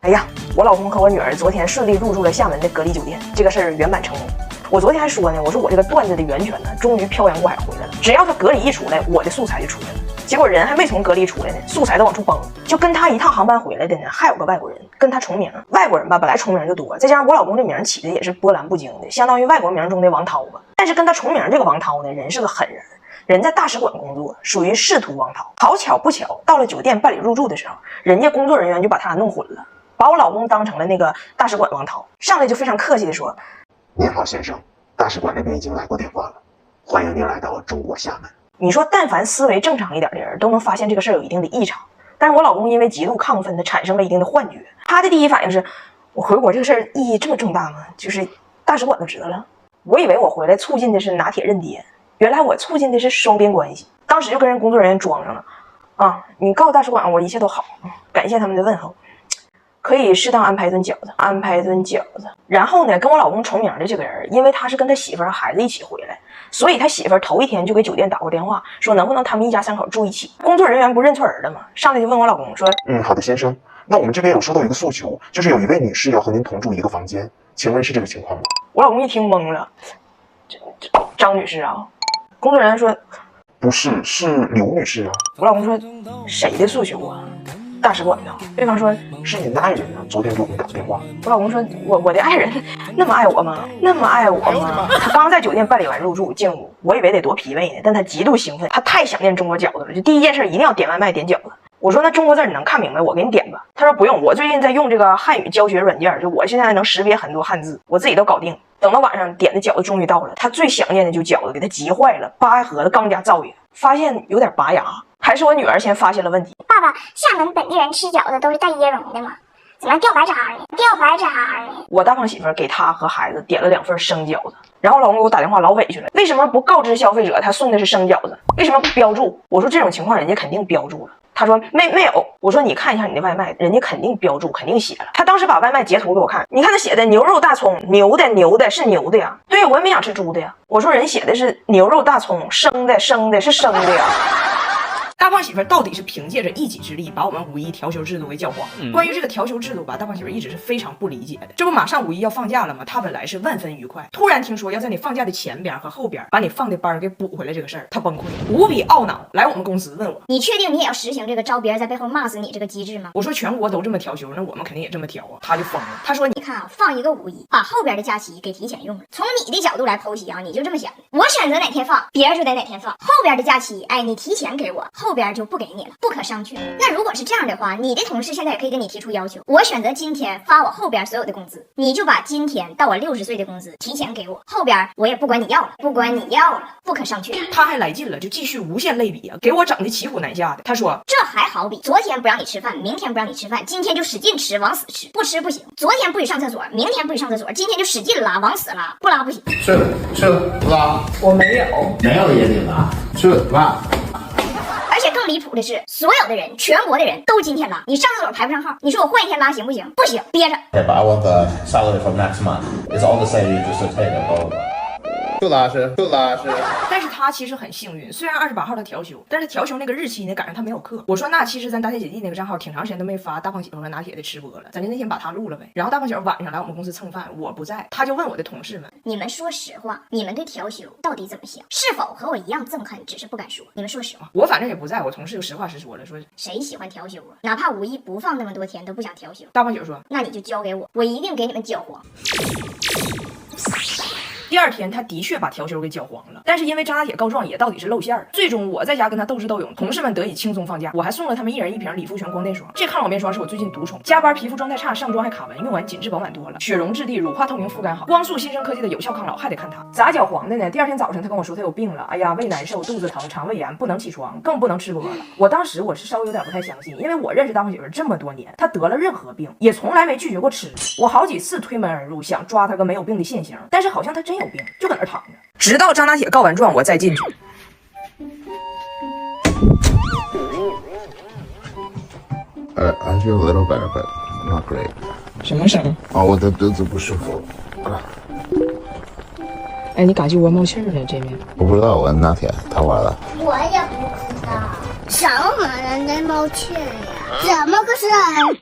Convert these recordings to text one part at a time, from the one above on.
哎呀，我老公和我女儿昨天顺利入住了厦门的隔离酒店，这个事儿圆满成功。我昨天还说呢，我说我这个段子的源泉呢，终于漂洋过海回来了。只要他隔离一出来，我的素材就出来了。结果人还没从隔离出来呢，素材都往出崩。就跟他一趟航班回来的呢，还有个外国人跟他重名。外国人吧，本来重名就多，再加上我老公这名起的也是波澜不惊的，相当于外国名中的王涛吧。但是跟他重名这个王涛呢，人是个狠人。人在大使馆工作，属于仕途王涛。好巧不巧，到了酒店办理入住的时候，人家工作人员就把他弄混了，把我老公当成了那个大使馆王涛，上来就非常客气的说：“您好，先生，大使馆那边已经来过电话了，欢迎您来到中国厦门。”你说，但凡思维正常一点的人都能发现这个事儿有一定的异常，但是我老公因为极度亢奋，他产生了一定的幻觉。他的第一反应是：我回国这个事儿意义这么重大吗？就是大使馆都知道了。我以为我回来促进的是拿铁认爹，原来我促进的是双边关系。当时就跟人工作人员装上了啊，你告诉大使馆我一切都好，感谢他们的问候，可以适当安排一顿饺子，安排一顿饺子。然后呢，跟我老公重名的这个人，因为他是跟他媳妇儿和孩子一起回来，所以他媳妇儿头一天就给酒店打过电话，说能不能他们一家三口住一起。工作人员不认错人了吗？上来就问我老公说：“好的，先生，那我们这边有收到一个诉求，就是有一位女士要和您同住一个房间，请问是这个情况吗？”我老公一听懵了，张女士啊？工作人员说：“不是，是刘女士啊。”我老公说：“谁的诉求啊？大使馆的。”对方说：“是您的爱人啊，昨天给我们打电话。”我老公说：“我的爱人那么爱我吗？那么爱我吗？”他刚在酒店办理完入住进屋，我以为得多疲惫呢，但他极度兴奋，他太想念中国饺子了，就第一件事一定要点外卖点饺子。我说：“那中国字你能看明白，我给你点吧。”他说：“不用，我最近在用这个汉语教学软件，就我现在能识别很多汉字，我自己都搞定。”等到晚上点的饺子终于到了，他最想念的就饺子，给他急坏了，8盒子刚加造诣，发现有点拔牙，还是我女儿先发现了问题。爸爸，厦门本地人吃饺子都是带椰蓉的吗？怎么掉白渣呢？掉白渣呢？我大胖媳妇给他和孩子点了2份生饺子，然后老公给我打电话老委屈了，为什么不告知消费者他送的是生饺子？为什么不标注？我说这种情况人家肯定标注了。他说没有，我说你看一下你的外卖，人家肯定标注，肯定写了。他当时把外卖截图给我看，你看他写的牛肉大葱，牛的是牛的呀。对，我也没想吃猪的呀。我说人写的是牛肉大葱，生的是生的呀。大胖媳妇到底是凭借着一己之力把我们五一调休制度给搅黄了。关于这个调休制度吧，大胖媳妇一直是非常不理解的。这不马上五一要放假了吗？她本来是万分愉快，突然听说要在你放假的前边和后边把你放的班给补回来，这个事儿她崩溃，无比懊恼，来我们公司问我：“你确定你也要实行这个招别人在背后骂死你这个机制吗？”我说全国都这么调休，那我们肯定也这么调啊。他就疯了，他说：“你看啊，放一个五一，把后边的假期给提前用了。从你的角度来剖析啊，你就这么想的：我选择哪天放，别人就得哪天放。后边的假期，哎，你提前给我，后边就不给你了。”不可商榷。那如果是这样的话，你的同事现在也可以跟你提出要求，我选择今天发我后边所有的工资，你就把今天到我60岁的工资提前给我，后边我也不管你要了，不可商榷。他还来劲了，就继续无限类比啊，给我整的骑虎难下的。他说这还好比昨天不让你吃饭，明天不让你吃饭，今天就使劲吃，往死吃，不吃不行。昨天不许上厕所，明天不许上厕所，今天就使劲拉，往死拉，不拉不行。吃拉，我没有也得拉，吃拉。而且更离谱的是，所有的人，全国的人都今天拉，你上厕所排不上号，你说我换一天拉行不行？不行，憋着。Yeah, but I want the salary from next month. It's all the same, you just take it over. 就拉是。但是他其实很幸运，虽然28号他调休，但是调休那个日期呢赶上他没有课。我说那其实咱大铁姐弟那个账号挺长时间都没发大胖媳妇和拿铁的吃播了，咱就那天把他录了呗。然后大胖媳妇晚上来我们公司蹭饭，我不在，他就问我的同事们：你们说实话，你们对调休到底怎么想？是否和我一样憎恨，只是不敢说？你们说实话。我反正也不在，我同事就实话实说了，说谁喜欢调休啊？哪怕五一不放那么多天都不想调休。大胖媳妇说：那你就交给我，我一定给你们搅黄。第2天他的确把调休给搅黄了，但是因为张大铁告状也到底是露馅了，最终我在家跟他斗智斗勇，同事们得以轻松放假。我还送了他们1人1瓶理肤泉光电霜，这抗老面霜是我最近独宠，加班皮肤状态差，上妆还卡纹，用完紧致饱满多了，雪绒质地，乳化透明，肤感好，光速新生科技的有效抗老，还得看它咋搅黄的呢？第2天早上他跟我说他有病了，哎呀，胃难受，肚子疼，肠胃炎，不能起床，更不能吃播了。我当时我是稍微有点不太相信，因为我认识大胖媳妇这么多年，他得了任何病也从来没拒绝过吃，我好几次推门而入，想抓他个没有病的现行，但是好像他真有病，就搁那躺着，直到张大铁告完状我再进去。I feel a little better, but not great. 什么声？我的肚子不舒服。哎，你嘎叽窝冒气呢？这面我不知道，我问拿铁，他玩了。我也不知道，什么人在冒气呀？怎么个事儿？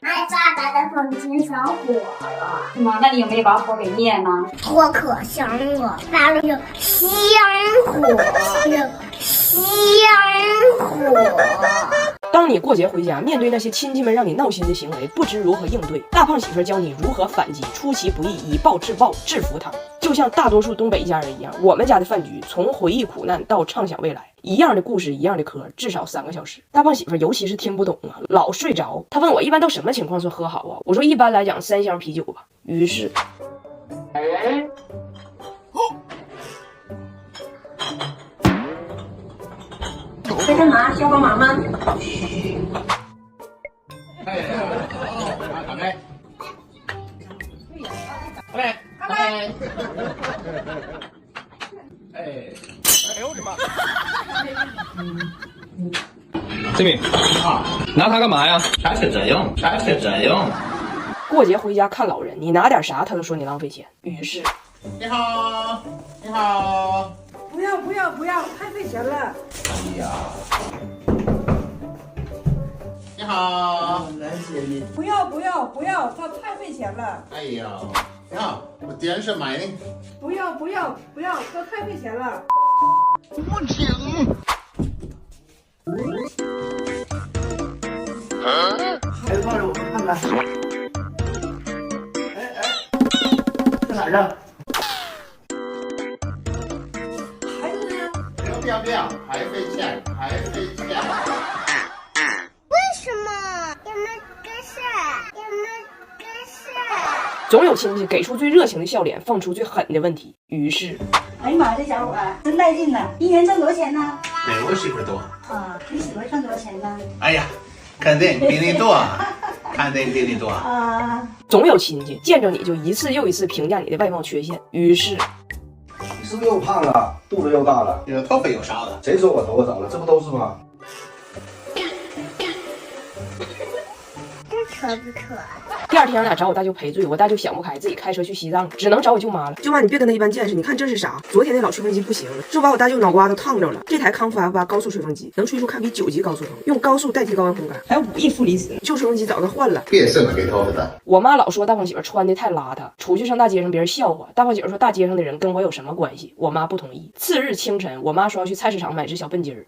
俺家的风琴上火了。妈，那你有没有把火给灭呢？火可香了，完了就香火，香火。当你过节回家，面对那些亲戚们让你闹心的行为，不知如何应对，大胖媳妇教你如何反击，出其不意，以暴制暴，制服他。就像大多数东北家人一样，我们家的饭局从回忆苦难到畅想未来，一样的故事，一样的嗑，至少3个小时。大胖媳妇尤其是听不懂啊，老睡着。他问我一般到什么情况算喝好啊？我说一般来讲3箱啤酒吧。于是。在干嘛？需要帮忙吗？志明，拿它干嘛呀？啥车真用，啥车真用。过节回家看老人，你拿点啥他都说你浪费钱。于是，你好，你好。不要，太费钱了。哎呀，你好，不要，这太费钱了。哎呀，你好，我电视买的。不要，这太费钱了。孩子放着我看看。在哪儿啊？孩子呢？不要，还费钱。为什么？有没有个事？总有亲戚给出最热情的笑脸，放出最狠的问题。于是，哎呀妈，这小伙真带劲呢！一年挣多少钱呢？比我媳妇多。啊，你媳妇挣多少钱呢？哎呀，肯定比你多，啊，总有亲戚见着你就一次又一次评价你的外貌缺陷。于是，你是不是又胖了，肚子又大了？这个头发有啥的？谁说我头发少了？这不都是吗？这可不可？第2天俺俩找我大舅赔罪，我大舅想不开，自己开车去西藏，只能找我舅妈了。舅妈，你别跟他一般见识，你看这是啥？昨天那老吹风机不行了，就把我大舅脑瓜都烫着了。这台康夫 F8高速吹风机能吹出堪比9级高速风，用高速代替高温烘干，还有5亿负离子。旧吹风机早就换了。别省了给头发的。我妈老说大胖媳妇穿的太邋遢，出去上大街上别人笑话。大胖媳妇说大街上的人跟我有什么关系？我妈不同意。次日清晨，我妈说要去菜市场买只小笨鸡儿。